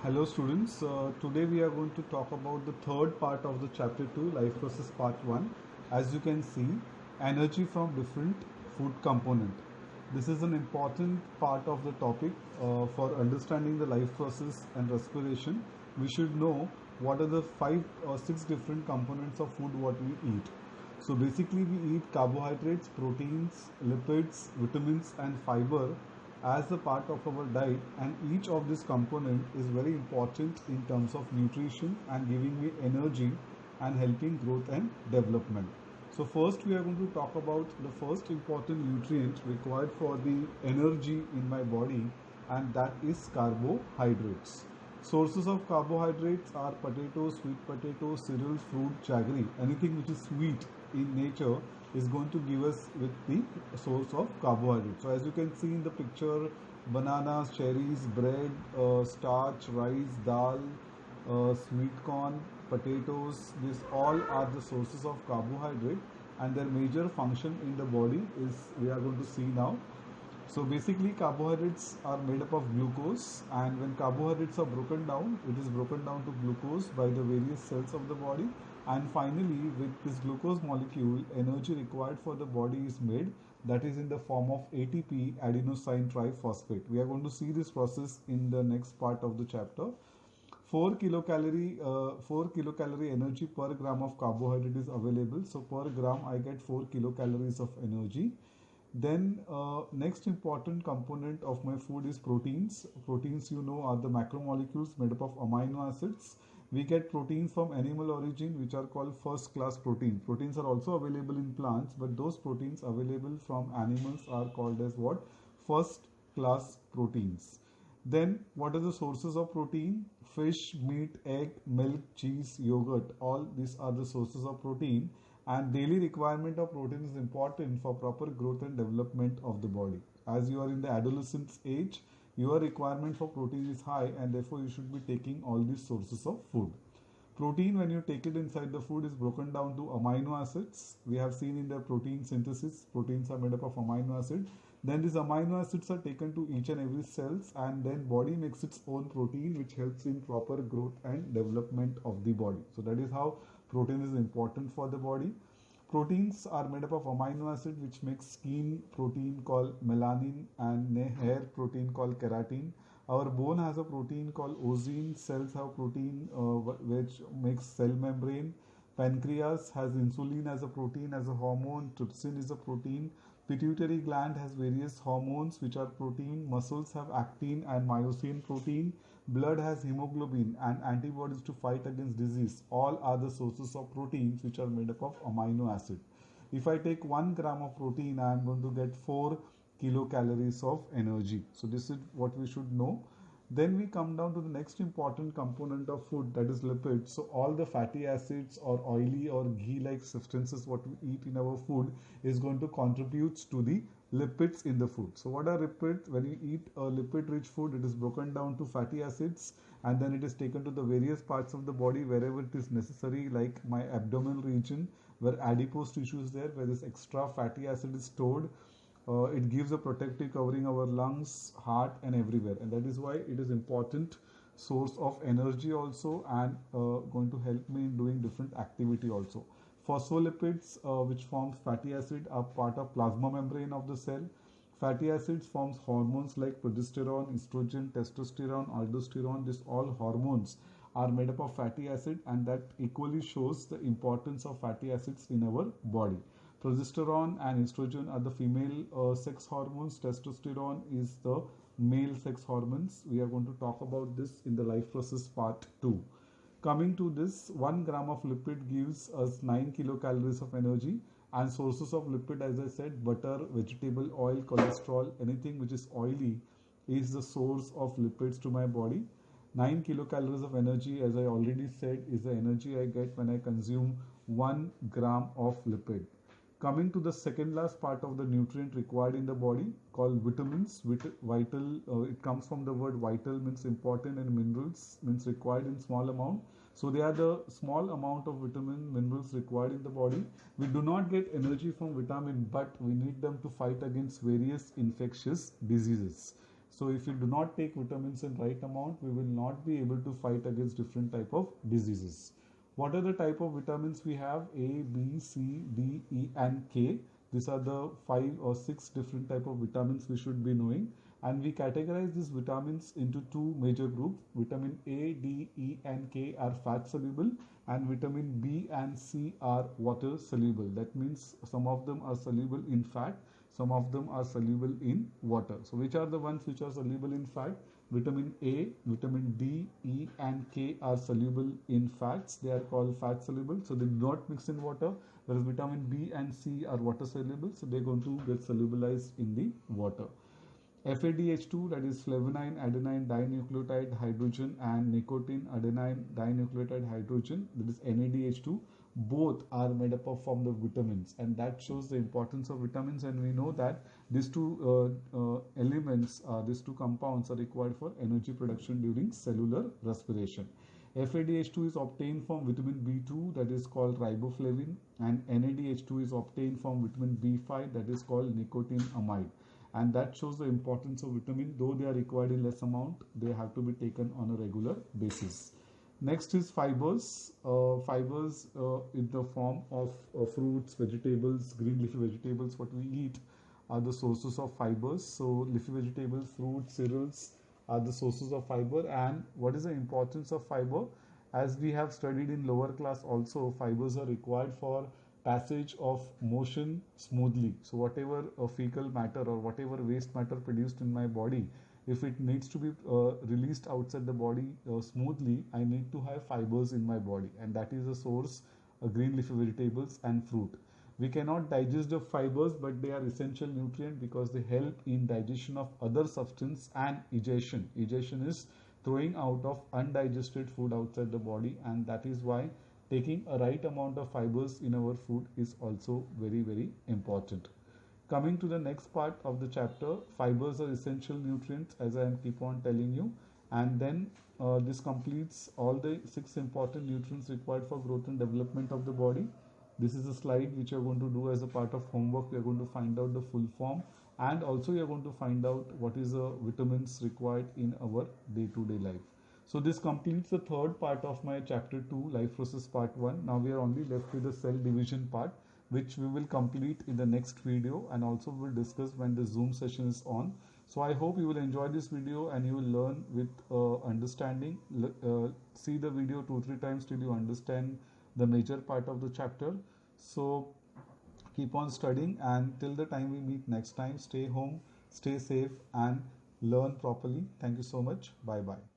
Hello students, today we are going to talk about the third part of the chapter 2 life process part 1. As you can see, energy from different food component. This is an important part of the topic for understanding the life process and respiration. We should know what are the 5 or 6 different components of food what we eat. So basically we eat carbohydrates, proteins, lipids, vitamins and fiber as a part of our diet, and each of this component is very important in terms of nutrition and giving me energy and helping growth and development. So first we are going to talk about the first important nutrient required for the energy in my body, and that is carbohydrates. Sources of carbohydrates are potatoes, sweet potatoes, cereal, fruit, jaggery. Anything which is sweet in nature is going to give us with the source of carbohydrate. So as you can see in the picture, bananas, cherries, bread, starch, rice, dal, sweet corn, potatoes, these all are the sources of carbohydrate, and their major function in the body is we are going to see now. So basically carbohydrates are made up of glucose, and when carbohydrates are broken down, it is broken down to glucose by the various cells of the body, and finally with this glucose molecule energy required for the body is made, that is in the form of ATP, adenosine triphosphate. We are going to see this process in the next part of the chapter. 4 kilocalorie energy per gram of carbohydrate is available. So per gram I get 4 kilocalories of energy. Then next important component of my food is proteins. Proteins, you know, are the macromolecules made up of amino acids. We get proteins from animal origin, which are called first class protein. Proteins are also available in plants, but those proteins available from animals are called as what? First class proteins. Then what are the sources of protein? Fish, meat, egg, milk, cheese, yogurt. All these are the sources of protein, and daily requirement of protein is important for proper growth and development of the body. As you are in the adolescence age, your requirement for protein is high, and therefore you should be taking all these sources of food. Protein, when you take it inside the food, is broken down to amino acids. We have seen in the protein synthesis, proteins are made up of amino acid. Then these amino acids are taken to each and every cells, and then body makes its own protein, which helps in proper growth and development of the body. So that is how protein is important for the body. Proteins are made up of amino acid, which makes skin protein called melanin and hair protein called keratin. Our bone has a protein called ozine. Cells have protein which makes cell membrane. Pancreas has insulin as a protein, as a hormone. Trypsin is a protein. Pituitary gland has various hormones which are protein. Muscles have actin and myosin protein. Blood has hemoglobin and antibodies to fight against disease. All are the sources of proteins which are made up of amino acid. If I take 1 gram of protein, I am going to get 4 kilocalories of energy. So this is what we should know. Then we come down to the next important component of food, that is lipids. So all the fatty acids or oily or ghee like substances what we eat in our food is going to contribute to the lipids in the food. So what are lipids? When you eat a lipid rich food, it is broken down to fatty acids, and then it is taken to the various parts of the body wherever it is necessary, like my abdominal region where adipose tissue is there, where this extra fatty acid is stored. It gives a protective covering our lungs, heart and everywhere, and that is why it is important source of energy also, and going to help me in doing different activity also. Phospholipids, which forms fatty acid, are part of plasma membrane of the cell. Fatty acids forms hormones like progesterone, estrogen, testosterone, aldosterone. These all hormones are made up of fatty acid, and that equally shows the importance of fatty acids in our body. Progesterone and estrogen are the female sex hormones. Testosterone is the male sex hormones. We are going to talk about this in the life process part 2. Coming to this, 1 gram of lipid gives us 9 kilocalories of energy, and sources of lipid, as I said, butter, vegetable oil, cholesterol, anything which is oily is the source of lipids to my body. 9 kilocalories of energy, as I already said, is the energy I get when I consume 1 gram of lipid. Coming to the second last part of the nutrient required in the body called vitamins. Vital, it comes from the word vital, means important, and minerals means required in small amount. So they are the small amount of vitamin minerals required in the body. We do not get energy from vitamin, but we need them to fight against various infectious diseases. So if we do not take vitamins in right amount, we will not be able to fight against different type of diseases. What are the type of vitamins we have? A, B, C, D, E and K. These are the 5 or 6 different type of vitamins we should be knowing, and we categorize these vitamins into 2 major groups. Vitamin A, D, E and K are fat soluble, and vitamin B and C are water soluble. That means some of them are soluble in fat, some of them are soluble in water. So which are the ones which are soluble in fat? Vitamin A, vitamin D, E and K are soluble in fats. They are called fat soluble, so they do not mix in water. Whereas vitamin B and C are water soluble, so they are going to get solubilized in the water. FADH2, that is flavonine adenine dinucleotide hydrogen, and nicotine adenine dinucleotide hydrogen, that is NADH2, both are made up of form of vitamins, and that shows the importance of vitamins. And we know that these two elements, these two compounds are required for energy production during cellular respiration. FADH2 is obtained from vitamin B2, that is called riboflavin, and NADH2 is obtained from vitamin B5, that is called nicotinamide. And that shows the importance of vitamin. Though they are required in less amount, they have to be taken on a regular basis. Next is fibers. Fibers in the form of fruits, vegetables, green leafy vegetables, what we eat are the sources of fibers. So leafy vegetables, fruits, cereals are the sources of fiber. And what is the importance of fiber? As we have studied in lower class also, fibers are required for passage of motion smoothly. So whatever fecal matter or whatever waste matter produced in my body, if it needs to be released outside the body smoothly, I need to have fibers in my body, and that is the source green leafy vegetables and fruit. We cannot digest the fibers, but they are essential nutrient because they help in digestion of other substance and egestion. Egestion is throwing out of undigested food outside the body, and that is why taking a right amount of fibers in our food is also very important. Coming to the next part of the chapter, fibers are essential nutrients, as I keep on telling you, and then this completes all the 6 important nutrients required for growth and development of the body. This is a slide which you are going to do as a part of homework. We are going to find out the full form, and also you are going to find out what is the vitamins required in our day-to-day life. So this completes the third part of my chapter 2, life process part 1. Now we are only left with the cell division part, which we will complete in the next video, and also we will discuss when the Zoom session is on. So I hope you will enjoy this video and you will learn with understanding. See the video 2-3 times till you understand the major part of the chapter. So keep on studying, and till the time we meet next time, stay home, stay safe and learn properly. Thank you so much. Bye bye.